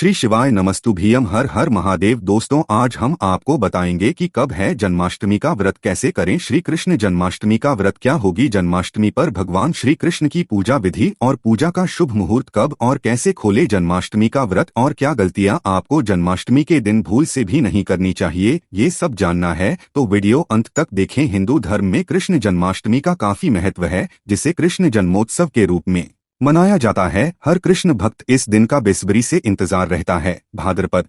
श्री शिवाय नमस्तुभ्यम। हर हर महादेव। दोस्तों, आज हम आपको बताएंगे कि कब है जन्माष्टमी का व्रत, कैसे करें श्री कृष्ण जन्माष्टमी का व्रत, क्या होगी जन्माष्टमी पर भगवान श्री कृष्ण की पूजा विधि और पूजा का शुभ मुहूर्त कब और कैसे खोले जन्माष्टमी का व्रत, और क्या गलतियां आपको जन्माष्टमी के दिन भूल से भी नहीं करनी चाहिए। ये सब जानना है तो वीडियो अंत तक देखें। हिंदू धर्म में कृष्ण जन्माष्टमी का काफी महत्व है, जिसे कृष्ण जन्मोत्सव के रूप में मनाया जाता है। हर कृष्ण भक्त इस दिन का बेसब्री से इंतजार रहता है। भाद्रपद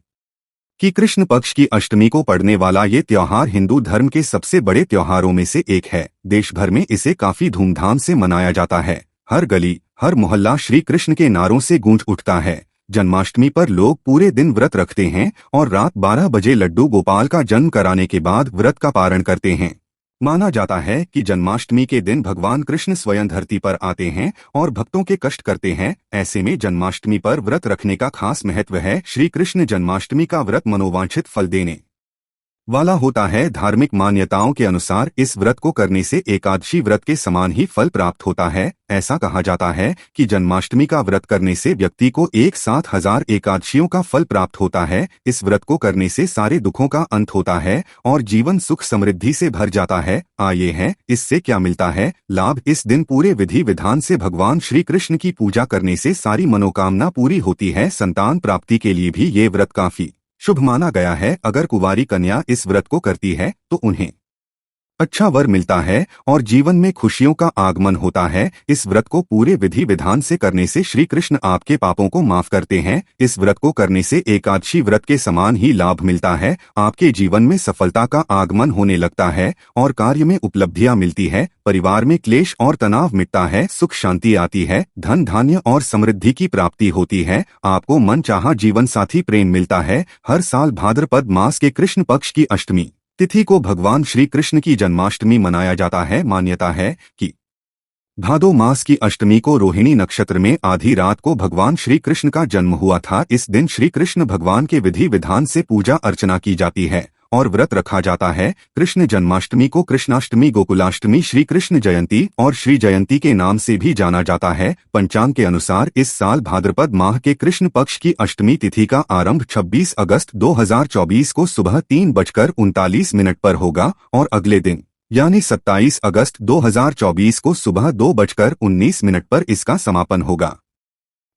की कृष्ण पक्ष की अष्टमी को पड़ने वाला ये त्योहार हिंदू धर्म के सबसे बड़े त्योहारों में से एक है। देश भर में इसे काफी धूमधाम से मनाया जाता है। हर गली हर मोहल्ला श्री कृष्ण के नारों से गूंज उठता है। जन्माष्टमी पर लोग पूरे दिन व्रत रखते हैं और रात 12 बजे लड्डू गोपाल का जन्म कराने के बाद व्रत का पारण करते हैं। माना जाता है कि जन्माष्टमी के दिन भगवान कृष्ण स्वयं धरती पर आते हैं और भक्तों के कष्ट करते हैं। ऐसे में जन्माष्टमी पर व्रत रखने का खास महत्व है। श्री कृष्ण जन्माष्टमी का व्रत मनोवांछित फल देने वाला होता है। धार्मिक मान्यताओं के अनुसार इस व्रत को करने से एकादशी व्रत के समान ही फल प्राप्त होता है। ऐसा कहा जाता है कि जन्माष्टमी का व्रत करने से व्यक्ति को एक साथ 1000 एकादशियों का फल प्राप्त होता है। इस व्रत को करने से सारे दुखों का अंत होता है और जीवन सुख समृद्धि से भर जाता है। आइए हैं इससे क्या मिलता है लाभ। इस दिन पूरे विधि विधान से भगवान श्री कृष्ण की पूजा करने से सारी मनोकामना पूरी होती है। संतान प्राप्ति के लिए भी ये व्रत काफी शुभ माना गया है। अगर कुंवारी कन्या इस व्रत को करती है तो उन्हें अच्छा वर मिलता है और जीवन में खुशियों का आगमन होता है। इस व्रत को पूरे विधि विधान से करने से श्री कृष्ण आपके पापों को माफ करते हैं। इस व्रत को करने से एकादशी व्रत के समान ही लाभ मिलता है। आपके जीवन में सफलता का आगमन होने लगता है और कार्य में उपलब्धियां मिलती है। परिवार में क्लेश और तनाव मिटता है। सुख शांति आती है। धन धान्य और समृद्धि की प्राप्ति होती है। आपको मनचाहा जीवन साथी प्रेम मिलता है। हर साल भाद्रपद मास के कृष्ण पक्ष की अष्टमी तिथि को भगवान श्री कृष्ण की जन्माष्टमी मनाया जाता है। मान्यता है कि भादो मास की अष्टमी को रोहिणी नक्षत्र में आधी रात को भगवान श्री कृष्ण का जन्म हुआ था। इस दिन श्री कृष्ण भगवान के विधि विधान से पूजा अर्चना की जाती है और व्रत रखा जाता है। कृष्ण जन्माष्टमी को कृष्णाष्टमी, गोकुलाष्टमी, श्री कृष्ण जयंती और श्री जयंती के नाम से भी जाना जाता है। पंचांग के अनुसार इस साल भाद्रपद माह के कृष्ण पक्ष की अष्टमी तिथि का आरंभ 26 अगस्त 2024 को सुबह 3:39 पर होगा और अगले दिन यानी 27 अगस्त 2024 को सुबह 2:19 पर इसका समापन होगा।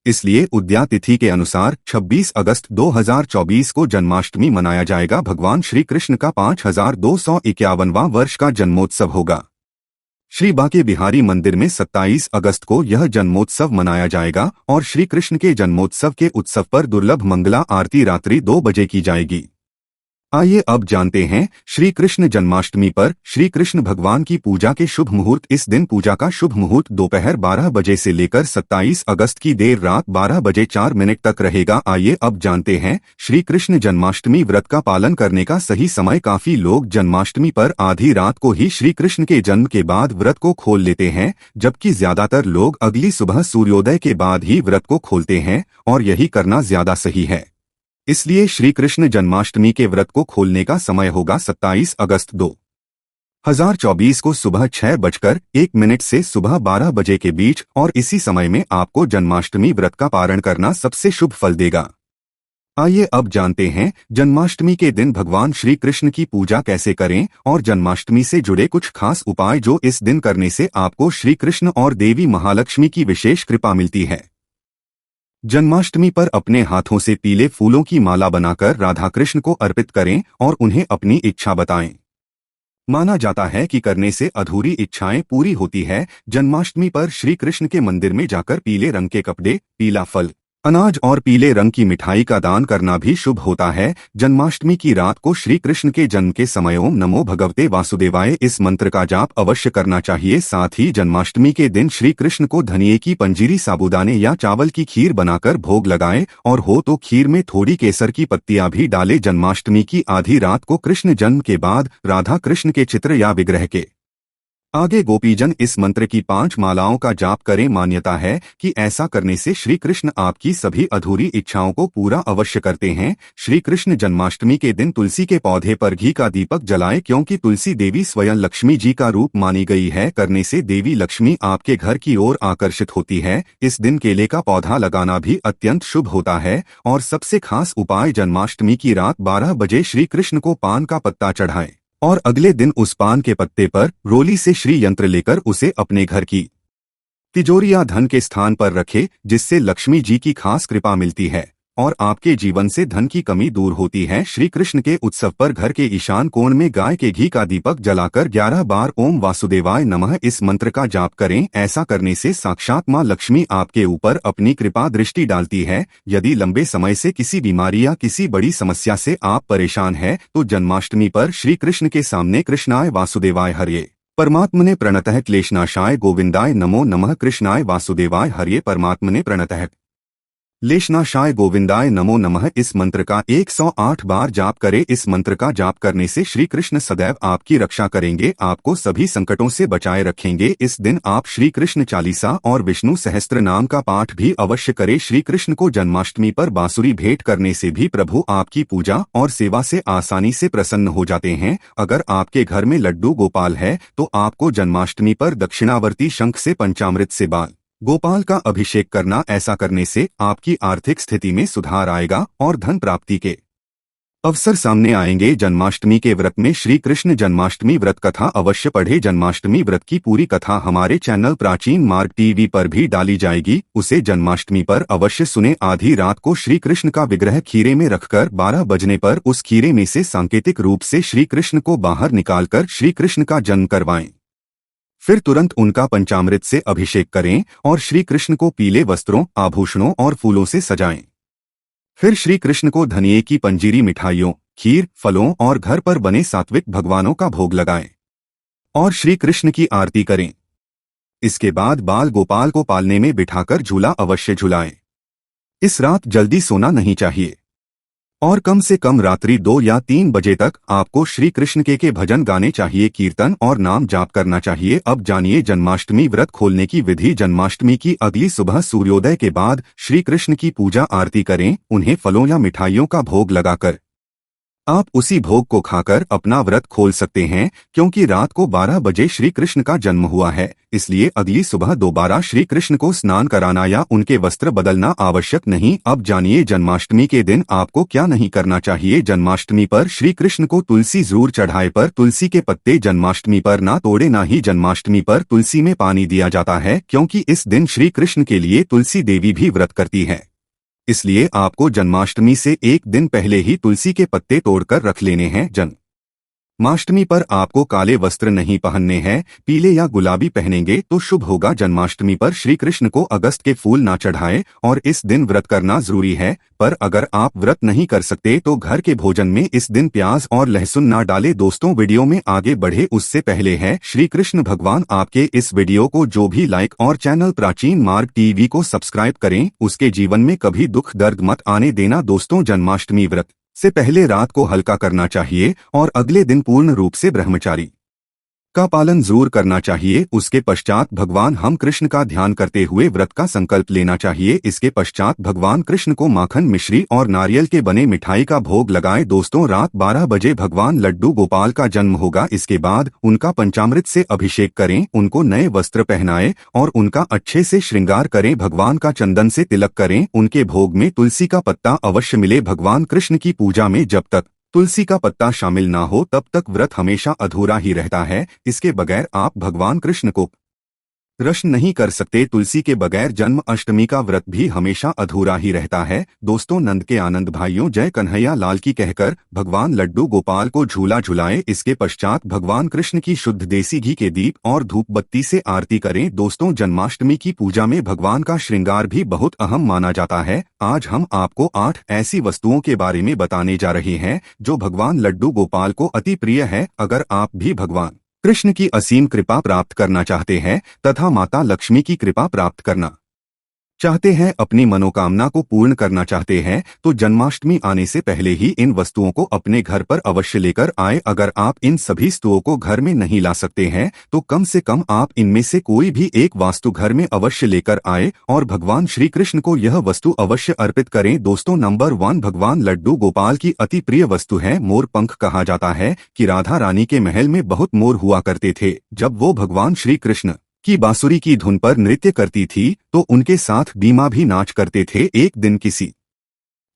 इसलिए उद्या तिथि के अनुसार 26 अगस्त 2024 को जन्माष्टमी मनाया जाएगा। भगवान श्री कृष्ण का 5251वां वर्ष का जन्मोत्सव होगा। श्री बांके बिहारी मंदिर में 27 अगस्त को यह जन्मोत्सव मनाया जाएगा और श्री कृष्ण के जन्मोत्सव के उत्सव पर दुर्लभ मंगला आरती रात्रि 2 बजे की जाएगी। आइए अब जानते हैं श्री कृष्ण जन्माष्टमी पर श्री कृष्ण भगवान की पूजा के शुभ मुहूर्त। इस दिन पूजा का शुभ मुहूर्त दोपहर 12 बजे से लेकर 27 अगस्त की देर रात 12 बजे 4 मिनट तक रहेगा। आइए अब जानते हैं श्री कृष्ण जन्माष्टमी व्रत का पालन करने का सही समय। काफी लोग जन्माष्टमी पर आधी रात को ही श्री कृष्ण के जन्म के बाद व्रत को खोल लेते हैं, जबकि ज्यादातर लोग अगली सुबह सूर्योदय के बाद ही व्रत को खोलते हैं और यही करना ज्यादा सही है। इसलिए श्री कृष्ण जन्माष्टमी के व्रत को खोलने का समय होगा 27 अगस्त 2024 को सुबह 6:01 से सुबह 12 बजे के बीच, और इसी समय में आपको जन्माष्टमी व्रत का पारण करना सबसे शुभ फल देगा। आइए अब जानते हैं जन्माष्टमी के दिन भगवान श्री कृष्ण की पूजा कैसे करें और जन्माष्टमी से जुड़े कुछ खास उपाय जो इस दिन करने से आपको श्री कृष्ण और देवी महालक्ष्मी की विशेष कृपा मिलती है। जन्माष्टमी पर अपने हाथों से पीले फूलों की माला बनाकर राधा कृष्ण को अर्पित करें और उन्हें अपनी इच्छा बताएं। माना जाता है कि करने से अधूरी इच्छाएं पूरी होती है। जन्माष्टमी पर श्री कृष्ण के मंदिर में जाकर पीले रंग के कपड़े, पीला फल, अनाज और पीले रंग की मिठाई का दान करना भी शुभ होता है। जन्माष्टमी की रात को श्री कृष्ण के जन्म के समय ओम नमो भगवते वासुदेवाय इस मंत्र का जाप अवश्य करना चाहिए। साथ ही जन्माष्टमी के दिन श्री कृष्ण को धनिये की पंजीरी, साबूदाने या चावल की खीर बनाकर भोग लगाएं और हो तो खीर में थोड़ी केसर की पत्तियां भी डालें। जन्माष्टमी की आधी रात को कृष्ण जन्म के बाद राधा कृष्ण के चित्र या विग्रह के आगे गोपीजन इस मंत्र की 5 मालाओं का जाप करें। मान्यता है कि ऐसा करने से श्री कृष्ण आपकी सभी अधूरी इच्छाओं को पूरा अवश्य करते हैं। श्री कृष्ण जन्माष्टमी के दिन तुलसी के पौधे पर घी का दीपक जलाएं, क्योंकि तुलसी देवी स्वयं लक्ष्मी जी का रूप मानी गई है। करने से देवी लक्ष्मी आपके घर की ओर आकर्षित होती है। इस दिन केले का पौधा लगाना भी अत्यंत शुभ होता है। और सबसे खास उपाय, जन्माष्टमी की रात 12 बजे श्री कृष्ण को पान का पत्ता चढ़ाएं और अगले दिन उस पान के पत्ते पर रोली से श्री यंत्र लेकर उसे अपने घर की तिजोरी या धन के स्थान पर रखें, जिससे लक्ष्मी जी की खास कृपा मिलती है और आपके जीवन से धन की कमी दूर होती है। श्री कृष्ण के उत्सव पर घर के ईशान कोण में गाय के घी का दीपक जलाकर 11 बार ओम वासुदेवाय नमः इस मंत्र का जाप करें। ऐसा करने से साक्षात मां लक्ष्मी आपके ऊपर अपनी कृपा दृष्टि डालती है। यदि लंबे समय से किसी बीमारी या किसी बड़ी समस्या से आप परेशान हैं, तो जन्माष्टमी पर श्री कृष्ण के सामने कृष्णाय वासुदेवाय हरे परमात्मने प्रणतः क्लेशनाशाय गोविंदाय नमो नमः कृष्णाय वासुदेवाय हरे परमात्मने प्रणतः लेशनाशाय गोविंदाय नमो नमः इस मंत्र का 108 बार जाप करें। इस मंत्र का जाप करने से श्री कृष्ण सदैव आपकी रक्षा करेंगे, आपको सभी संकटों से बचाए रखेंगे। इस दिन आप श्री कृष्ण चालीसा और विष्णु सहस्त्र नाम का पाठ भी अवश्य करें। श्री कृष्ण को जन्माष्टमी पर बांसुरी भेंट करने से भी प्रभु आपकी पूजा और सेवा से आसानी से प्रसन्न हो जाते हैं। अगर आपके घर में लड्डू गोपाल है, तो आपको जन्माष्टमी पर दक्षिणावर्ती शंख से पंचामृत से बाल गोपाल का अभिषेक करना। ऐसा करने से आपकी आर्थिक स्थिति में सुधार आएगा और धन प्राप्ति के अवसर सामने आएंगे। जन्माष्टमी के व्रत में श्री कृष्ण जन्माष्टमी व्रत कथा अवश्य पढ़े। जन्माष्टमी व्रत की पूरी कथा हमारे चैनल प्राचीन मार्ग टीवी पर भी डाली जाएगी, उसे जन्माष्टमी पर अवश्य सुने। आधी रात को श्री कृष्ण का विग्रह खीरे में रखकर 12 बजने पर उस खीरे में से सांकेतिक रूप से श्री कृष्ण को बाहर निकालकर श्री कृष्ण का जन्म करवाएं। फिर तुरंत उनका पंचामृत से अभिषेक करें और श्री कृष्ण को पीले वस्त्रों, आभूषणों और फूलों से सजाएं। फिर श्री कृष्ण को धनिये की पंजीरी, मिठाइयों, खीर, फलों और घर पर बने सात्विक भगवानों का भोग लगाएं और श्री कृष्ण की आरती करें। इसके बाद बाल गोपाल को पालने में बिठाकर झूला अवश्य झुलाएं। इस रात जल्दी सोना नहीं चाहिए और कम से कम रात्रि 2 या 3 बजे तक आपको श्री कृष्ण के भजन गाने चाहिए, कीर्तन और नाम जाप करना चाहिए। अब जानिए जन्माष्टमी व्रत खोलने की विधि। जन्माष्टमी की अगली सुबह सूर्योदय के बाद श्री कृष्ण की पूजा आरती करें। उन्हें फलों या मिठाइयों का भोग लगाकर आप उसी भोग को खाकर अपना व्रत खोल सकते हैं, क्योंकि रात को 12 बजे श्री कृष्ण का जन्म हुआ है। इसलिए अगली सुबह दोबारा श्री कृष्ण को स्नान कराना या उनके वस्त्र बदलना आवश्यक नहीं। अब जानिए जन्माष्टमी के दिन आपको क्या नहीं करना चाहिए। जन्माष्टमी पर श्री कृष्ण को तुलसी जरूर चढ़ाए, पर तुलसी के पत्ते जन्माष्टमी पर ना तोड़े। ना ही जन्माष्टमी पर तुलसी में पानी दिया जाता है, क्योंकि इस दिन श्री कृष्ण के लिए तुलसी देवी भी व्रत करती है। इसलिए आपको जन्माष्टमी से एक दिन पहले ही तुलसी के पत्ते तोड़कर रख लेने हैं। जन्माष्टमी पर आपको काले वस्त्र नहीं पहनने हैं, पीले या गुलाबी पहनेंगे तो शुभ होगा। जन्माष्टमी पर श्री कृष्ण को अगस्त के फूल ना चढ़ाएं और इस दिन व्रत करना जरूरी है। पर अगर आप व्रत नहीं कर सकते तो घर के भोजन में इस दिन प्याज और लहसुन ना डालें। दोस्तों, वीडियो में आगे बढ़े उससे पहले है श्री कृष्ण भगवान आपके इस वीडियो को जो भी लाइक और चैनल प्राचीन मार्ग टीवी को सब्सक्राइब करें, उसके जीवन में कभी दुख दर्द मत आने देना। दोस्तों, जन्माष्टमी व्रत से पहले रात को हल्का करना चाहिए और अगले दिन पूर्ण रूप से ब्रह्मचारी का पालन जरूर करना चाहिए। उसके पश्चात भगवान हम कृष्ण का ध्यान करते हुए व्रत का संकल्प लेना चाहिए। इसके पश्चात भगवान कृष्ण को माखन, मिश्री और नारियल के बने मिठाई का भोग लगाएं। दोस्तों, रात 12 बजे भगवान लड्डू गोपाल का जन्म होगा। इसके बाद उनका पंचामृत से अभिषेक करें, उनको नए वस्त्र पहनाएं और उनका अच्छे से श्रृंगार करें। भगवान का चंदन से तिलक करें। उनके भोग में तुलसी का पत्ता अवश्य मिले। भगवान कृष्ण की पूजा में जब तक तुलसी का पत्ता शामिल ना हो तब तक व्रत हमेशा अधूरा ही रहता है। इसके बगैर आप भगवान कृष्ण को प्रश्न नहीं कर सकते। तुलसी के बगैर जन्म अष्टमी का व्रत भी हमेशा अधूरा ही रहता है। दोस्तों, नंद के आनंद भाइयों, जय कन्हैया लाल की कहकर भगवान लड्डू गोपाल को झूला झुलाएं। इसके पश्चात भगवान कृष्ण की शुद्ध देसी घी के दीप और धूप बत्ती से आरती करें। दोस्तों, जन्माष्टमी की पूजा में भगवान का श्रृंगार भी बहुत अहम माना जाता है। आज हम आपको 8 ऐसी वस्तुओं के बारे में बताने जा रहे हैं जो भगवान लड्डू गोपाल को अति प्रिय है। अगर आप भी भगवान कृष्ण की असीम कृपा प्राप्त करना चाहते हैं तथा माता लक्ष्मी की कृपा प्राप्त करना चाहते हैं, अपनी मनोकामना को पूर्ण करना चाहते हैं, तो जन्माष्टमी आने से पहले ही इन वस्तुओं को अपने घर पर अवश्य लेकर आए। अगर आप इन सभी वस्तुओं को घर में नहीं ला सकते हैं तो कम से कम आप इनमें से कोई भी एक वास्तु घर में अवश्य लेकर आए और भगवान श्री कृष्ण को यह वस्तु अवश्य अर्पित करें। दोस्तों, नंबर 1, भगवान लड्डू गोपाल की अति प्रिय वस्तु है मोर पंख। कहा जाता है कि राधा रानी के महल में बहुत मोर हुआ करते थे। जब वो भगवान श्री कृष्ण की बांसुरी की धुन पर नृत्य करती थी तो उनके साथ बीमा भी नाच करते थे। एक दिन किसी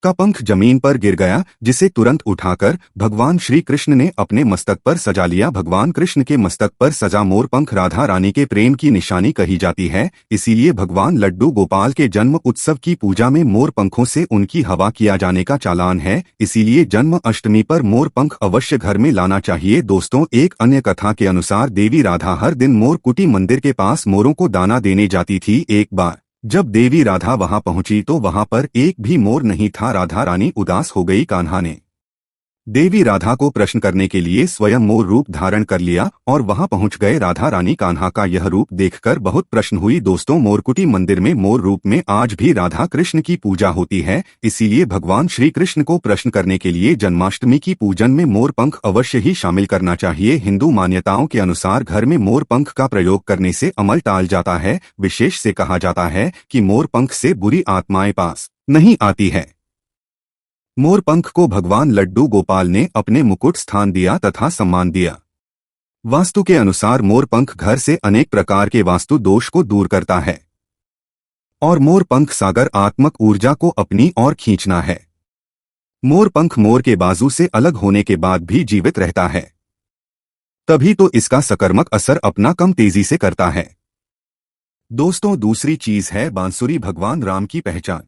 का पंख जमीन पर गिर गया, जिसे तुरंत उठाकर भगवान श्री कृष्ण ने अपने मस्तक पर सजा लिया। भगवान कृष्ण के मस्तक पर सजा मोर पंख राधा रानी के प्रेम की निशानी कही जाती है। इसीलिए भगवान लड्डू गोपाल के जन्म उत्सव की पूजा में मोर पंखों से उनकी हवा किया जाने का चालान है। इसीलिए जन्म अष्टमी पर मोर पंख अवश्य घर में लाना चाहिए। दोस्तों, एक अन्य कथा के अनुसार देवी राधा हर दिन मोर कुटी मंदिर के पास मोरों को दाना देने जाती थी। एक बार जब देवी राधा वहां पहुंची तो वहां पर एक भी मोर नहीं था। राधा रानी उदास हो गई। कान्हा ने देवी राधा को प्रश्न करने के लिए स्वयं मोर रूप धारण कर लिया और वहां पहुंच गए। राधा रानी कान्हा का यह रूप देखकर बहुत प्रसन्न हुई। दोस्तों, मोरकुटी मंदिर में मोर रूप में आज भी राधा कृष्ण की पूजा होती है। इसीलिए भगवान श्री कृष्ण को प्रसन्न करने के लिए जन्माष्टमी की पूजन में मोर पंख अवश्य ही शामिल करना चाहिए। हिंदू मान्यताओं के अनुसार घर में मोर पंख का प्रयोग करने से अमल टाल जाता है। विशेष से कहा जाता है कि मोर पंख से बुरी आत्माएं पास नहीं आती है। मोर पंख को भगवान लड्डू गोपाल ने अपने मुकुट स्थान दिया तथा सम्मान दिया। वास्तु के अनुसार मोर पंख घर से अनेक प्रकार के वास्तु दोष को दूर करता है और मोर पंख सागर आत्मक ऊर्जा को अपनी ओर खींचना है। मोर पंख मोर के बाजू से अलग होने के बाद भी जीवित रहता है, तभी तो इसका सकारात्मक असर अपना कम तेजी से करता है। दोस्तों, दूसरी चीज है बांसुरी, भगवान राम की पहचान।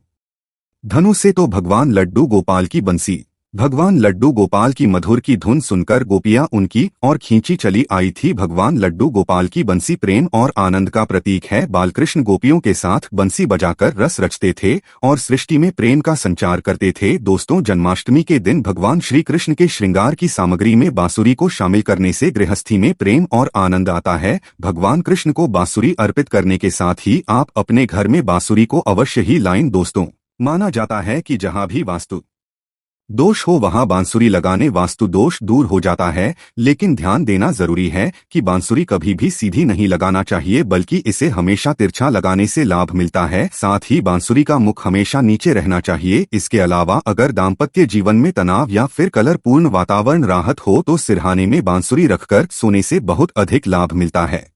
धनु से तो भगवान लड्डू गोपाल की बंसी। भगवान लड्डू गोपाल की मधुर की धुन सुनकर गोपियां उनकी और खींची चली आई थी। भगवान लड्डू गोपाल की बंसी प्रेम और आनंद का प्रतीक है। बालकृष्ण गोपियों के साथ बंसी बजाकर रस रचते थे और सृष्टि में प्रेम का संचार करते थे। दोस्तों, जन्माष्टमी के दिन भगवान श्री कृष्ण के श्रृंगार की सामग्री में बांसुरी को शामिल करने से गृहस्थी में प्रेम और आनंद आता है। भगवान कृष्ण को बांसुरी अर्पित करने के साथ ही आप अपने घर में बांसुरी को अवश्य ही लाएं। दोस्तों, माना जाता है कि जहां भी वास्तु दोष हो वहां बांसुरी लगाने वास्तु दोष दूर हो जाता है। लेकिन ध्यान देना जरूरी है कि बांसुरी कभी भी सीधी नहीं लगाना चाहिए, बल्कि इसे हमेशा तिरछा लगाने से लाभ मिलता है। साथ ही बांसुरी का मुख हमेशा नीचे रहना चाहिए। इसके अलावा अगर दाम्पत्य जीवन में तनाव या फिर कलरपूर्ण वातावरण राहत हो तो सिरहाने में बांसुरी रखकर सोने से बहुत अधिक लाभ मिलता है।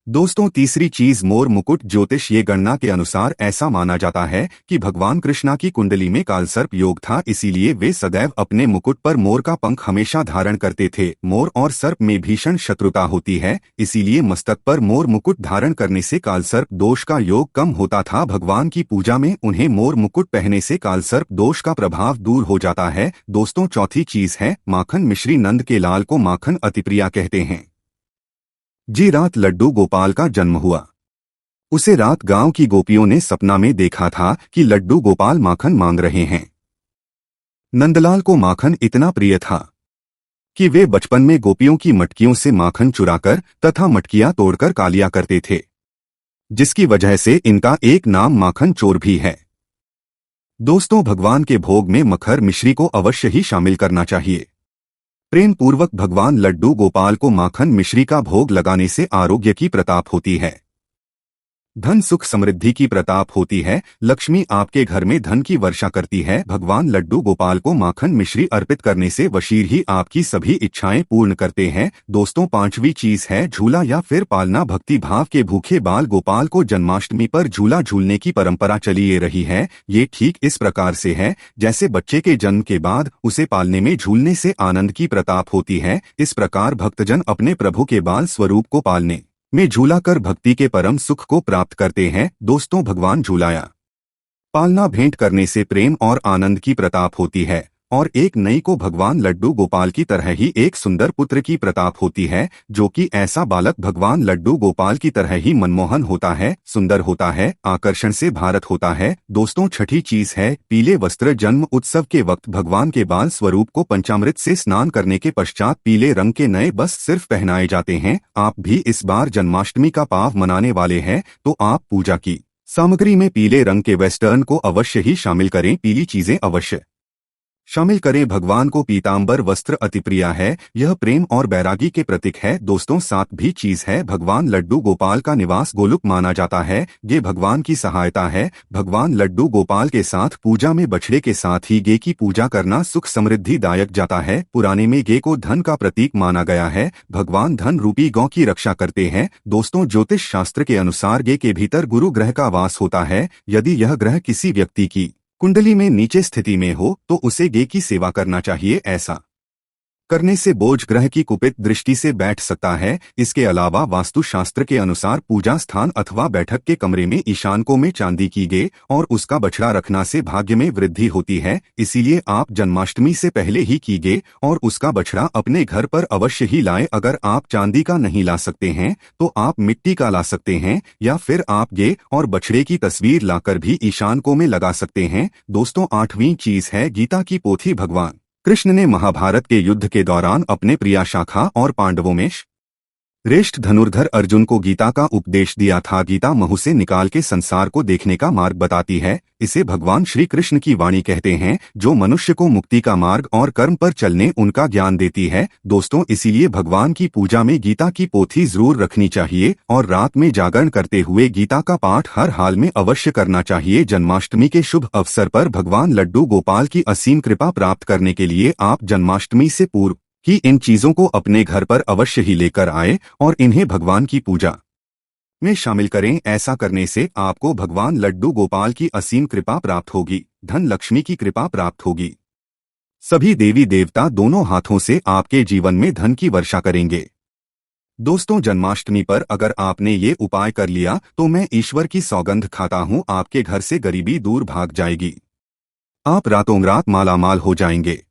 दोस्तों, तीसरी चीज मोर मुकुट। ज्योतिष ये गणना के अनुसार ऐसा माना जाता है कि भगवान कृष्णा की कुंडली में कालसर्प योग था, इसीलिए वे सदैव अपने मुकुट पर मोर का पंख हमेशा धारण करते थे। मोर और सर्प में भीषण शत्रुता होती है, इसीलिए मस्तक पर मोर मुकुट धारण करने से कालसर्प दोष का योग कम होता था। भगवान की पूजा में उन्हें मोर मुकुट पहनने से कालसर्प दोष का प्रभाव दूर हो जाता है। दोस्तों, चौथी चीज है माखन मिश्री। नंद के लाल को माखन अतिप्रिया कहते हैं। जी रात लड्डू गोपाल का जन्म हुआ। उसे रात गांव की गोपियों ने सपना में देखा था कि लड्डू गोपाल माखन मांग रहे हैं। नंदलाल को माखन इतना प्रिय था कि वे बचपन में गोपियों की मटकियों से माखन चुराकर तथा मटकियां तोड़कर खा लिया करते थे, जिसकी वजह से इनका एक नाम माखन चोर भी है। दोस्तों, भगवान के भोग में मखर मिश्री को अवश्य ही शामिल करना चाहिए। प्रेम पूर्वक भगवान लड्डू गोपाल को माखन मिश्री का भोग लगाने से आरोग्य की प्रताप होती है, धन सुख समृद्धि की प्रताप होती है, लक्ष्मी आपके घर में धन की वर्षा करती है। भगवान लड्डू गोपाल को माखन मिश्री अर्पित करने से वशीर ही आपकी सभी इच्छाएं पूर्ण करते हैं। दोस्तों, पांचवी चीज है झूला या फिर पालना। भक्ति भाव के भूखे बाल गोपाल को जन्माष्टमी पर झूला झूलने की परंपरा चली आ रही है। ये ठीक इस प्रकार से है जैसे बच्चे के जन्म के बाद उसे पालने में झूलने से आनंद की प्रताप होती है। इस प्रकार भक्तजन अपने प्रभु के बाल स्वरूप को पालने में झूला कर भक्ति के परम सुख को प्राप्त करते हैं। दोस्तों, भगवान झूलाया पालना भेंट करने से प्रेम और आनंद की प्रताप होती है और एक नई को भगवान लड्डू गोपाल की तरह ही एक सुंदर पुत्र की प्रताप होती है, जो कि ऐसा बालक भगवान लड्डू गोपाल की तरह ही मनमोहन होता है, सुंदर होता है, आकर्षण से भारत होता है। दोस्तों, छठी चीज है पीले वस्त्र। जन्म उत्सव के वक्त भगवान के बाल स्वरूप को पंचामृत से स्नान करने के पश्चात पीले रंग के नए वस्त्र सिर्फ पहनाए जाते हैं। आप भी इस बार जन्माष्टमी का पाव मनाने वाले हैं तो आप पूजा की सामग्री में पीले रंग के वेस्टर्न को अवश्य ही शामिल करें। पीली चीजें अवश्य शामिल करें। भगवान को पीतांबर वस्त्र अति प्रिय है, यह प्रेम और बैरागी के प्रतीक है। दोस्तों, साथ भी चीज है, भगवान लड्डू गोपाल का निवास गोलोक माना जाता है। ये भगवान की सहायता है। भगवान लड्डू गोपाल के साथ पूजा में बछड़े के साथ ही गे की पूजा करना सुख समृद्धि दायक जाता है। पुराने में गे को धन का प्रतीक माना गया है। भगवान धन रूपी गौ की रक्षा करते हैं। दोस्तों, ज्योतिष शास्त्र के अनुसार गे के भीतर गुरु ग्रह का वास होता है। यदि यह ग्रह किसी व्यक्ति की कुंडली में नीचे स्थिति में हो तो उसे गे की सेवा करना चाहिए। ऐसा करने से बोझ ग्रह की कुपित दृष्टि से बैठ सकता है। इसके अलावा वास्तु शास्त्र के अनुसार पूजा स्थान अथवा बैठक के कमरे में ईशानको में चांदी की गे और उसका बछड़ा रखना से भाग्य में वृद्धि होती है। इसीलिए आप जन्माष्टमी से पहले ही की गे और उसका बछड़ा अपने घर पर अवश्य ही लाएं। अगर आप चांदी का नहीं ला सकते हैं तो आप मिट्टी का ला सकते हैं या फिर आप गे और बछड़े की तस्वीर लाकर भी ईशानको में लगा सकते हैं। दोस्तों, 8वीं चीज है गीता की पोथी। भगवान कृष्ण ने महाभारत के युद्ध के दौरान अपने प्रिया शाखा और पांडवों में श्रेष्ठ धनुर्धर अर्जुन को गीता का उपदेश दिया था। गीता महु से निकाल के संसार को देखने का मार्ग बताती है। इसे भगवान श्री कृष्ण की वाणी कहते हैं, जो मनुष्य को मुक्ति का मार्ग और कर्म पर चलने उनका ज्ञान देती है। दोस्तों, इसीलिए भगवान की पूजा में गीता की पोथी जरूर रखनी चाहिए और रात में जागरण करते हुए गीता का पाठ हर हाल में अवश्य करना चाहिए। जन्माष्टमी के शुभ अवसर पर भगवान लड्डू गोपाल की असीम कृपा प्राप्त करने के लिए आप जन्माष्टमी से पूर्व कि इन चीजों को अपने घर पर अवश्य ही लेकर आए और इन्हें भगवान की पूजा में शामिल करें। ऐसा करने से आपको भगवान लड्डू गोपाल की असीम कृपा प्राप्त होगी, धन लक्ष्मी की कृपा प्राप्त होगी। सभी देवी देवता दोनों हाथों से आपके जीवन में धन की वर्षा करेंगे। दोस्तों, जन्माष्टमी पर अगर आपने ये उपाय कर लिया तो मैं ईश्वर की सौगंध खाता हूँ, आपके घर से गरीबी दूर भाग जाएगी। आप रातों रात मालामाल हो जाएंगे।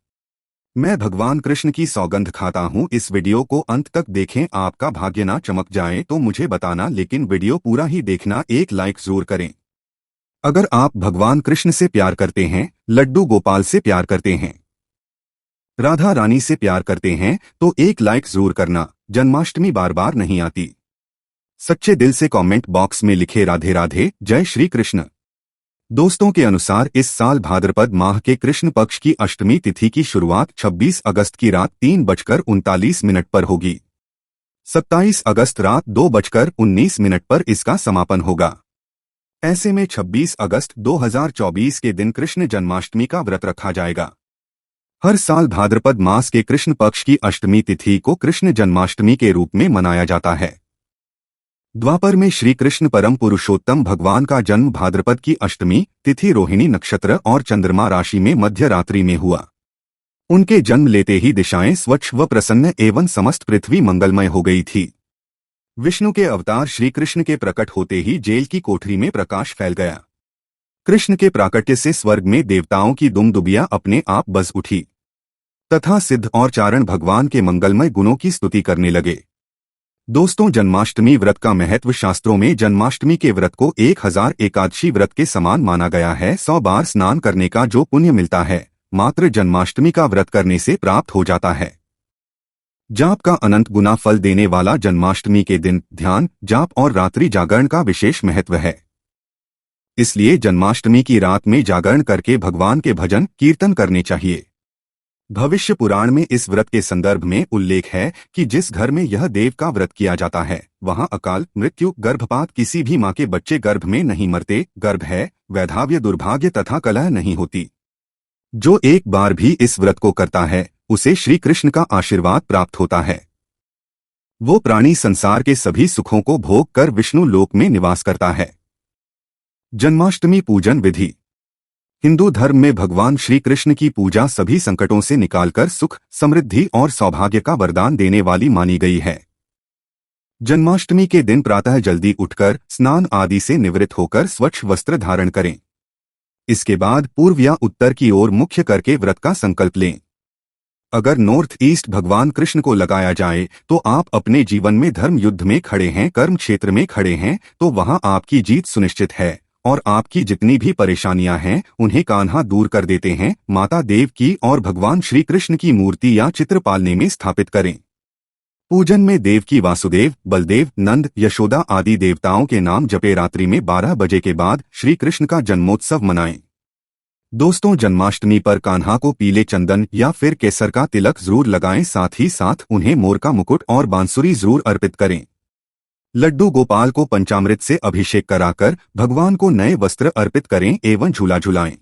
मैं भगवान कृष्ण की सौगंध खाता हूँ। इस वीडियो को अंत तक देखें। आपका भाग्य ना चमक जाए तो मुझे बताना, लेकिन वीडियो पूरा ही देखना। एक लाइक जरूर करें। अगर आप भगवान कृष्ण से प्यार करते हैं, लड्डू गोपाल से प्यार करते हैं, राधा रानी से प्यार करते हैं तो एक लाइक जरूर करना। जन्माष्टमी बार बार नहीं आती। सच्चे दिल से कमेंट बॉक्स में लिखे राधे राधे, जय श्री कृष्ण। दोस्तों के अनुसार इस साल भाद्रपद माह के कृष्ण पक्ष की अष्टमी तिथि की शुरुआत 26 अगस्त की रात 3:39 पर होगी। 27 अगस्त रात 2:19 पर इसका समापन होगा। ऐसे में 26 अगस्त 2024 के दिन कृष्ण जन्माष्टमी का व्रत रखा जाएगा। हर साल भाद्रपद मास के कृष्ण पक्ष की अष्टमी तिथि को कृष्ण जन्माष्टमी के रूप में मनाया जाता है। द्वापर में श्री कृष्ण परम पुरुषोत्तम भगवान का जन्म भाद्रपद की अष्टमी तिथि रोहिणी नक्षत्र और चंद्रमा राशि में मध्य रात्रि में हुआ। उनके जन्म लेते ही दिशाएं स्वच्छ व प्रसन्न एवं समस्त पृथ्वी मंगलमय हो गई थी। विष्णु के अवतार श्री कृष्ण के प्रकट होते ही जेल की कोठरी में प्रकाश फैल गया। कृष्ण के प्राकट्य से स्वर्ग में देवताओं की दुमदुबियां अपने आप बज उठी तथा सिद्ध और चारण भगवान के मंगलमय गुणों की स्तुति करने लगे। दोस्तों, जन्माष्टमी व्रत का महत्व शास्त्रों में जन्माष्टमी के व्रत को 1000 एकादशी व्रत के समान माना गया है। 100 बार स्नान करने का जो पुण्य मिलता है, मात्र जन्माष्टमी का व्रत करने से प्राप्त हो जाता है। जाप का अनंत गुना फल देने वाला जन्माष्टमी के दिन ध्यान, जाप और रात्रि जागरण का विशेष महत्व है। इसलिए जन्माष्टमी की रात में जागरण करके भगवान के भजन कीर्तन करने चाहिए। भविष्य पुराण में इस व्रत के संदर्भ में उल्लेख है कि जिस घर में यह देव का व्रत किया जाता है, वहां अकाल मृत्यु गर्भपात किसी भी मां के बच्चे गर्भ में नहीं मरते, गर्भ है, वैधाव्य दुर्भाग्य तथा कलह नहीं होती। जो एक बार भी इस व्रत को करता है उसे श्री कृष्ण का आशीर्वाद प्राप्त होता है। वो प्राणी संसार के सभी सुखों को भोग कर विष्णु लोक में निवास करता है। जन्माष्टमी पूजन विधि। हिंदू धर्म में भगवान श्री कृष्ण की पूजा सभी संकटों से निकालकर सुख, समृद्धि और सौभाग्य का वरदान देने वाली मानी गई है। जन्माष्टमी के दिन प्रातः जल्दी उठकर स्नान आदि से निवृत्त होकर स्वच्छ वस्त्र धारण करें। इसके बाद पूर्व या उत्तर की ओर मुख्य करके व्रत का संकल्प लें। अगर नॉर्थ ईस्ट भगवान कृष्ण को लगाया जाए तो आप अपने जीवन में धर्म युद्ध में खड़े हैं, कर्म क्षेत्र में खड़े हैं, तो वहां आपकी जीत सुनिश्चित है और आपकी जितनी भी परेशानियां हैं उन्हें कान्हा दूर कर देते हैं। माता देव की और भगवान श्री कृष्ण की मूर्ति या चित्र पालने में स्थापित करें। पूजन में देवकी, वासुदेव, बलदेव, नंद, यशोदा आदि देवताओं के नाम जपे। रात्रि में 12 बजे के बाद श्री कृष्ण का जन्मोत्सव मनाएं। दोस्तों, जन्माष्टमी पर कान्हा को पीले चंदन या फिर केसर का तिलक जरूर लगाएं। साथ ही साथ उन्हें मोर का मुकुट और बांसुरी जरूर अर्पित करें। लड्डू गोपाल को पंचामृत से अभिषेक कराकर भगवान को नए वस्त्र अर्पित करें एवं झूला झुलाएं।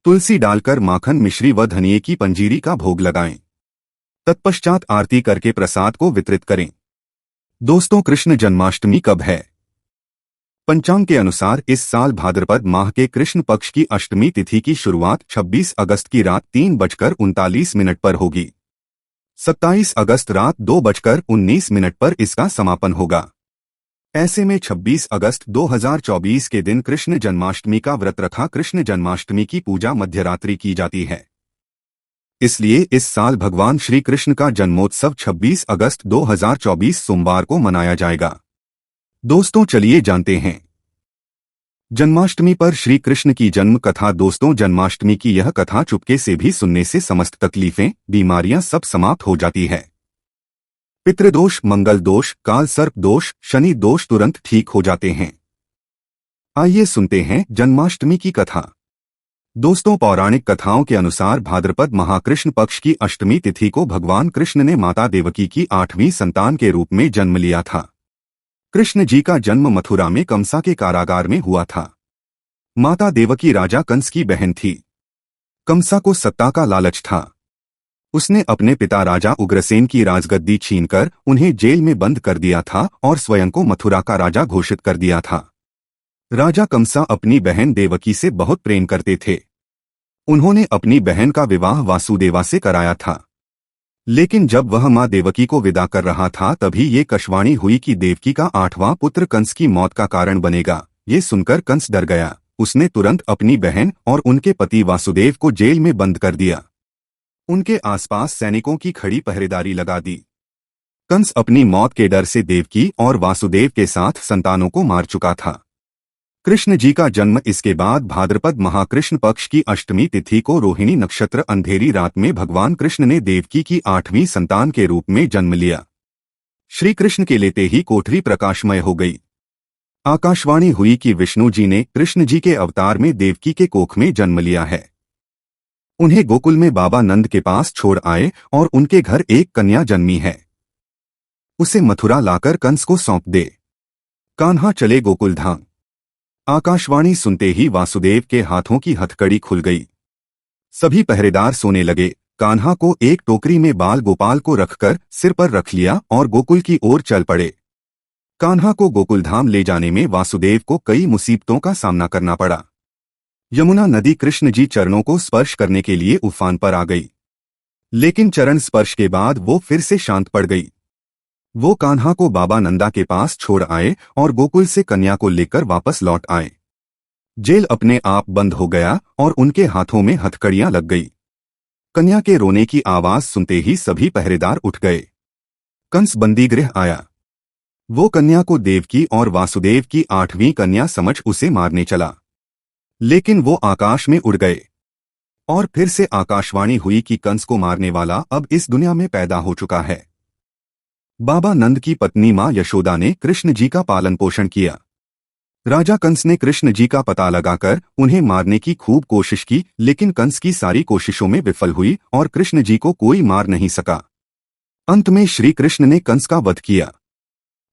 तुलसी डालकर माखन, मिश्री व धनिये की पंजीरी का भोग लगाएं। तत्पश्चात आरती करके प्रसाद को वितरित करें। दोस्तों, कृष्ण जन्माष्टमी कब है? पंचांग के अनुसार इस साल भाद्रपद माह के कृष्ण पक्ष की अष्टमी तिथि की शुरुआत 26 अगस्त की रात 3:39 पर होगी। 27 अगस्त रात 2:19 पर इसका समापन होगा। ऐसे में 26 अगस्त 2024 के दिन कृष्ण जन्माष्टमी का व्रत रखा। कृष्ण जन्माष्टमी की पूजा मध्यरात्रि की जाती है, इसलिए इस साल भगवान श्री कृष्ण का जन्मोत्सव 26 अगस्त 2024 सोमवार को मनाया जाएगा। दोस्तों, चलिए जानते हैं जन्माष्टमी पर श्री कृष्ण की जन्म कथा। दोस्तों, जन्माष्टमी की यह कथा चुपके से भी सुनने से समस्त तकलीफें, बीमारियां सब समाप्त हो जाती है। पितृदोष, मंगल दोष, काल सर्प दोष, शनि दोष तुरंत ठीक हो जाते हैं। आइए सुनते हैं जन्माष्टमी की कथा। दोस्तों, पौराणिक कथाओं के अनुसार भाद्रपद माह कृष्ण पक्ष की अष्टमी तिथि को भगवान कृष्ण ने माता देवकी की 8वीं संतान के रूप में जन्म लिया था। कृष्ण जी का जन्म मथुरा में कंसा के कारागार में हुआ था। माता देवकी राजा कंस की बहन थी। कंसा को सत्ता का लालच था। उसने अपने पिता राजा उग्रसेन की राजगद्दी छीनकर उन्हें जेल में बंद कर दिया था और स्वयं को मथुरा का राजा घोषित कर दिया था। राजा कंसा अपनी बहन देवकी से बहुत प्रेम करते थे। उन्होंने अपनी बहन का विवाह वासुदेवा से कराया था। लेकिन जब वह मां देवकी को विदा कर रहा था, तभी ये कशवाणी हुई कि देवकी का 8वां पुत्र कंस की मौत का कारण बनेगा। ये सुनकर कंस डर गया। उसने तुरंत अपनी बहन और उनके पति वासुदेव को जेल में बंद कर दिया। उनके आसपास सैनिकों की खड़ी पहरेदारी लगा दी। कंस अपनी मौत के डर से देवकी और वासुदेव के साथ संतानों को मार चुका था। कृष्ण जी का जन्म इसके बाद भाद्रपद माह कृष्ण पक्ष की अष्टमी तिथि को रोहिणी नक्षत्र अंधेरी रात में भगवान कृष्ण ने देवकी की 8वीं संतान के रूप में जन्म लिया। श्री कृष्ण के लेते ही कोठरी प्रकाशमय हो गई। आकाशवाणी हुई कि विष्णु जी ने कृष्ण जी के अवतार में देवकी के कोख में जन्म लिया है। उन्हें गोकुल में बाबा नंद के पास छोड़ आए और उनके घर एक कन्या जन्मी है। उसे मथुरा लाकर कंस को सौंप दे। कान्हा चले गोकुल धाम। आकाशवाणी सुनते ही वासुदेव के हाथों की हथकड़ी खुल गई। सभी पहरेदार सोने लगे। कान्हा को एक टोकरी में बाल गोपाल को रखकर सिर पर रख लिया और गोकुल की ओर चल पड़े। कान्हा को गोकुलधाम ले जाने में वासुदेव को कई मुसीबतों का सामना करना पड़ा। यमुना नदी कृष्ण जी चरणों को स्पर्श करने के लिए उफान पर आ गई, लेकिन चरण स्पर्श के बाद वो फिर से शांत पड़ गई। वो कान्हा को बाबा नंदा के पास छोड़ आए और गोकुल से कन्या को लेकर वापस लौट आए। जेल अपने आप बंद हो गया और उनके हाथों में हथकड़ियां लग गई। कन्या के रोने की आवाज सुनते ही सभी पहरेदार उठ गए। कंस बंदीगृह आया। वो कन्या को देवकी और वासुदेव की 8वीं कन्या समझ उसे मारने चला, लेकिन वो आकाश में उड़ गए। और फिर से आकाशवाणी हुई कि कंस को मारने वाला अब इस दुनिया में पैदा हो चुका है। बाबा नंद की पत्नी मां यशोदा ने कृष्ण जी का पालन पोषण किया। राजा कंस ने कृष्ण जी का पता लगाकर उन्हें मारने की खूब कोशिश की, लेकिन कंस की सारी कोशिशों में विफल हुई और कृष्ण जी को कोई मार नहीं सका। अंत में श्री कृष्ण ने कंस का वध किया।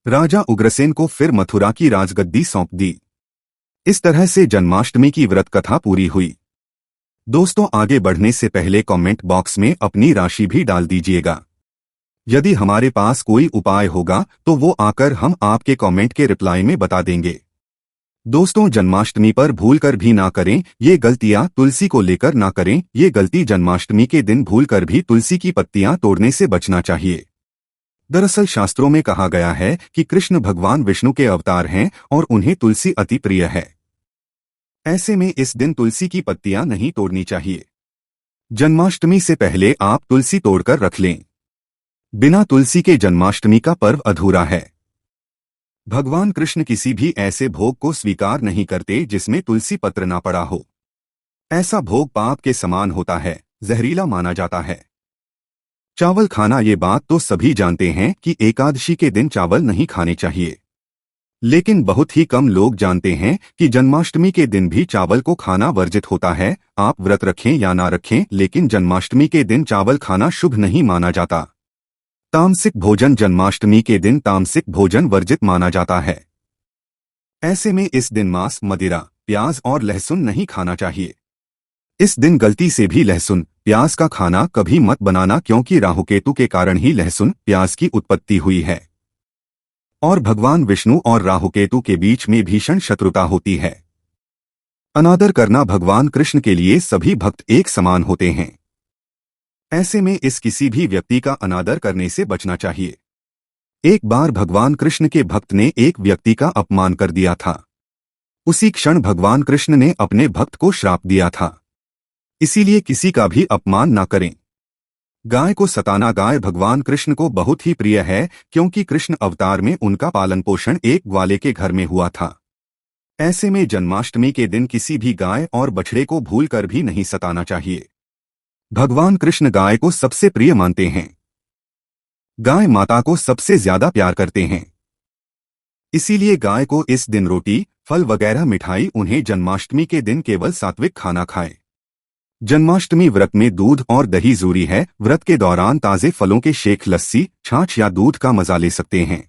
राजा उग्रसेन को फिर मथुरा की राजगद्दी सौंप दी। इस तरह से जन्माष्टमी की व्रत कथा पूरी हुई। दोस्तों, आगे बढ़ने से पहले कमेंट बॉक्स में अपनी राशि भी डाल दीजिएगा। यदि हमारे पास कोई उपाय होगा तो वो आकर हम आपके कमेंट के रिप्लाई में बता देंगे। दोस्तों, जन्माष्टमी पर भूलकर भी ना करें ये गलतियां। तुलसी को लेकर ना करें ये गलती। जन्माष्टमी के दिन भूलकर भी तुलसी की पत्तियां तोड़ने से बचना चाहिए। दरअसल शास्त्रों में कहा गया है कि कृष्ण भगवान विष्णु के अवतार हैं और उन्हें तुलसी अति प्रिय है। ऐसे में इस दिन तुलसी की पत्तियां नहीं तोड़नी चाहिए। जन्माष्टमी से पहले आप तुलसी तोड़कर रख लें। बिना तुलसी के जन्माष्टमी का पर्व अधूरा है। भगवान कृष्ण किसी भी ऐसे भोग को स्वीकार नहीं करते जिसमें तुलसी पत्र ना पड़ा हो। ऐसा भोग पाप के समान होता है, जहरीला माना जाता है। चावल खाना, ये बात तो सभी जानते हैं कि एकादशी के दिन चावल नहीं खाने चाहिए। लेकिन बहुत ही कम लोग जानते हैं कि जन्माष्टमी के दिन भी चावल को खाना वर्जित होता है। आप व्रत रखें या ना रखें, लेकिन जन्माष्टमी के दिन चावल खाना शुभ नहीं माना जाता। तामसिक भोजन, जन्माष्टमी के दिन तामसिक भोजन वर्जित माना जाता है। ऐसे में इस दिन मांस, मदिरा, प्याज और लहसुन नहीं खाना चाहिए। इस दिन गलती से भी लहसुन, प्याज का खाना कभी मत बनाना, क्योंकि राहुकेतु के कारण ही लहसुन, प्याज की उत्पत्ति हुई है और भगवान विष्णु और राहुकेतु के बीच में भीषण शत्रुता होती है। अनादर करना, भगवान कृष्ण के लिए सभी भक्त एक समान होते हैं। ऐसे में इस किसी भी व्यक्ति का अनादर करने से बचना चाहिए। एक बार भगवान कृष्ण के भक्त ने एक व्यक्ति का अपमान कर दिया था। उसी क्षण भगवान कृष्ण ने अपने भक्त को श्राप दिया था, इसीलिए किसी का भी अपमान ना करें। गाय को सताना, गाय भगवान कृष्ण को बहुत ही प्रिय है, क्योंकि कृष्ण अवतार में उनका पालन पोषण एक ग्वाले के घर में हुआ था। ऐसे में जन्माष्टमी के दिन किसी भी गाय और बछड़े को भूलकर भी नहीं सताना चाहिए। भगवान कृष्ण गाय को सबसे प्रिय मानते हैं। गाय माता को सबसे ज्यादा प्यार करते हैं, इसीलिए गाय को इस दिन रोटी, फल वगैरह मिठाई उन्हें जन्माष्टमी के दिन केवल सात्विक खाना खाएं। जन्माष्टमी व्रत में दूध और दही जरूरी है। व्रत के दौरान ताजे फलों के शेक, लस्सी, छाछ या दूध का मजा ले सकते हैं।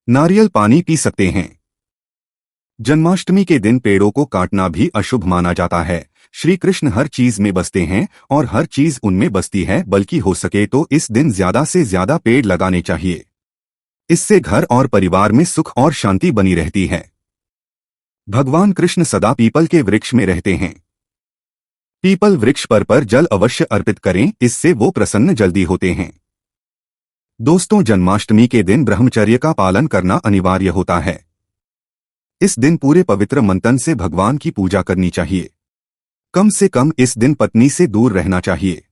नारियल पानी पी सकते हैं। जन्माष्टमी के दिन पेड़ों को काटना भी अशुभ माना जाता है। श्री कृष्ण हर चीज में बसते हैं और हर चीज उनमें बसती है, बल्कि हो सके तो इस दिन ज्यादा से ज्यादा पेड़ लगाने चाहिए। इससे घर और परिवार में सुख और शांति बनी रहती है। भगवान कृष्ण सदा पीपल के वृक्ष में रहते हैं। पीपल वृक्ष पर जल अवश्य अर्पित करें, इससे वो प्रसन्न जल्दी होते हैं। दोस्तों, जन्माष्टमी के दिन ब्रह्मचर्य का पालन करना अनिवार्य होता है। इस दिन पूरे पवित्र मंथन से भगवान की पूजा करनी चाहिए। कम से कम इस दिन पत्नी से दूर रहना चाहिए।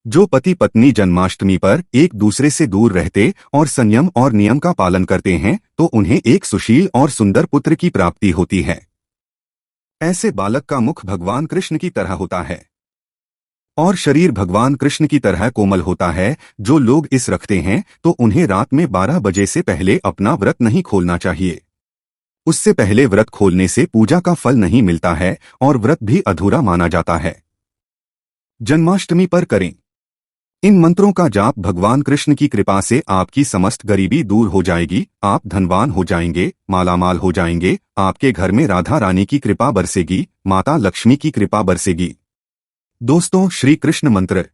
जो पति पत्नी जन्माष्टमी पर एक दूसरे से दूर रहते और संयम और नियम का पालन करते हैं, तो उन्हें एक सुशील और सुंदर पुत्र की प्राप्ति होती है। ऐसे बालक का मुख भगवान कृष्ण की तरह होता है और शरीर भगवान कृष्ण की तरह कोमल होता है। जो लोग इस रखते हैं, तो उन्हें रात में 12 बजे से पहले अपना व्रत नहीं खोलना चाहिए। उससे पहले व्रत खोलने से पूजा का फल नहीं मिलता है और व्रत भी अधूरा माना जाता है। जन्माष्टमी पर करें इन मंत्रों का जाप। भगवान कृष्ण की कृपा से आपकी समस्त गरीबी दूर हो जाएगी, आप धनवान हो जाएंगे, मालामाल हो जाएंगे। आपके घर में राधा रानी की कृपा बरसेगी, माता लक्ष्मी की कृपा बरसेगी। दोस्तों, श्री कृष्ण मंत्र।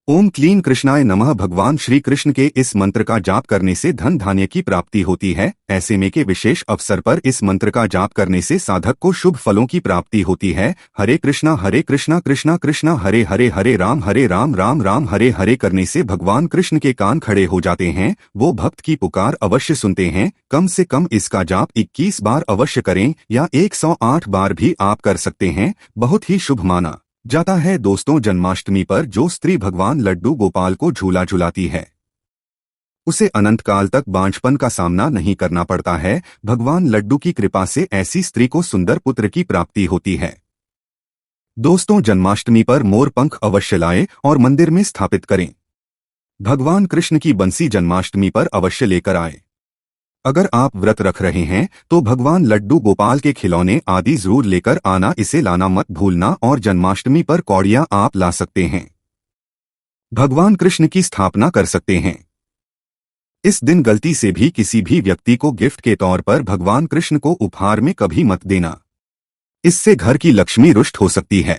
ओम क्लीं कृष्णाय नमः। भगवान श्री कृष्ण के इस मंत्र का जाप करने से धन धान्य की प्राप्ति होती है। ऐसे में के विशेष अवसर पर इस मंत्र का जाप करने से साधक को शुभ फलों की प्राप्ति होती है। हरे कृष्णा कृष्णा कृष्णा हरे हरे, हरे राम राम राम हरे हरे करने से भगवान कृष्ण के कान खड़े हो जाते हैं। वो भक्त की पुकार अवश्य सुनते हैं। कम से कम इसका जाप 21 बार अवश्य करें या 108 बार भी आप कर सकते हैं। बहुत ही शुभ माना जाता है। दोस्तों, जन्माष्टमी पर जो स्त्री भगवान लड्डू गोपाल को झूला झुलाती है, उसे अनंत काल तक बांझपन का सामना नहीं करना पड़ता है। भगवान लड्डू की कृपा से ऐसी स्त्री को सुंदर पुत्र की प्राप्ति होती है। दोस्तों, जन्माष्टमी पर मोर पंख अवश्य लाएं और मंदिर में स्थापित करें। भगवान कृष्ण की बंसी जन्माष्टमी पर अवश्य लेकर आए। अगर आप व्रत रख रहे हैं तो भगवान लड्डू गोपाल के खिलौने आदि जरूर लेकर आना, इसे लाना मत भूलना। और जन्माष्टमी पर कौड़ियां आप ला सकते हैं, भगवान कृष्ण की स्थापना कर सकते हैं। इस दिन गलती से भी किसी भी व्यक्ति को गिफ्ट के तौर पर भगवान कृष्ण को उपहार में कभी मत देना, इससे घर की लक्ष्मी रुष्ट हो सकती है।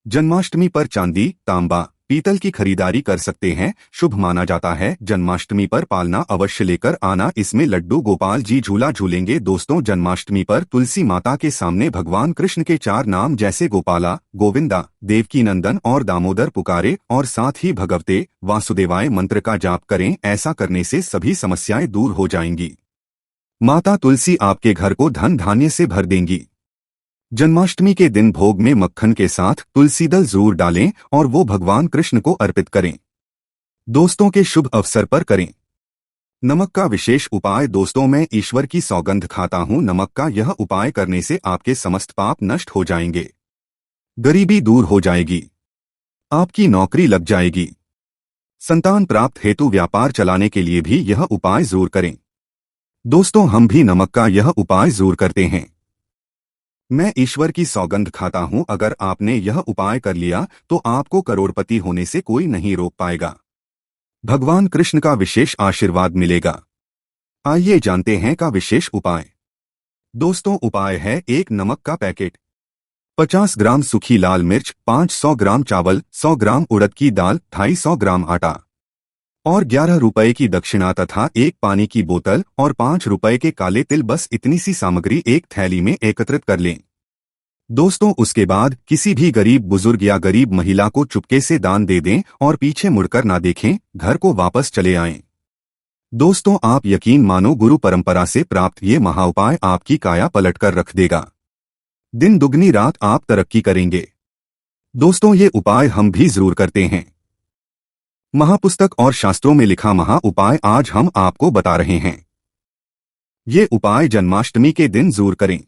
जन्माष्टमी पर चांदी, तांबा, पीतल की खरीदारी कर सकते हैं, शुभ माना जाता है। जन्माष्टमी पर पालना अवश्य लेकर आना, इसमें लड्डू गोपाल जी झूला झूलेंगे। दोस्तों, जन्माष्टमी पर तुलसी माता के सामने भगवान कृष्ण के 4 नाम जैसे गोपाला, गोविंदा, देवकी नंदन और दामोदर पुकारे और साथ ही भगवते वासुदेवाय मंत्र का जाप करें। ऐसा करने से सभी समस्याएं दूर हो जाएंगी। माता तुलसी आपके घर को धन धान्य से भर देंगी। जन्माष्टमी के दिन भोग में मक्खन के साथ तुलसी दल जरूर डालें और वो भगवान कृष्ण को अर्पित करें। दोस्तों, के शुभ अवसर पर करें नमक का विशेष उपाय। दोस्तों, मैं ईश्वर की सौगंध खाता हूँ, नमक का यह उपाय करने से आपके समस्त पाप नष्ट हो जाएंगे, गरीबी दूर हो जाएगी, आपकी नौकरी लग जाएगी, संतान प्राप्त हेतु व्यापार चलाने के लिए भी यह उपाय जरूर करें। दोस्तों, हम भी नमक का यह उपाय जरूर करते हैं। मैं ईश्वर की सौगंध खाता हूं, अगर आपने यह उपाय कर लिया तो आपको करोड़पति होने से कोई नहीं रोक पाएगा। भगवान कृष्ण का विशेष आशीर्वाद मिलेगा। आइए जानते हैं का विशेष उपाय। दोस्तों, उपाय है 1 नमक का पैकेट, 50 ग्राम सूखी लाल मिर्च, 500 ग्राम चावल, 100 ग्राम उड़द की दाल, 250 ग्राम आटा और 11 रुपए की दक्षिणा तथा 1 पानी की बोतल और 5 रुपए के काले तिल। बस इतनी सी सामग्री एक थैली में एकत्रित कर लें। दोस्तों, उसके बाद किसी भी गरीब बुजुर्ग या गरीब महिला को चुपके से दान दे दें और पीछे मुड़कर ना देखें, घर को वापस चले आएं। दोस्तों, आप यकीन मानो, गुरु परंपरा से प्राप्त ये महाउपाय आपकी काया पलटकर रख देगा। दिन दुगनी रात आप तरक्की करेंगे। दोस्तों, ये उपाय हम भी जरूर करते हैं। महापुस्तक और शास्त्रों में लिखा महा उपाय आज हम आपको बता रहे हैं। ये उपाय जन्माष्टमी के दिन जरूर करें।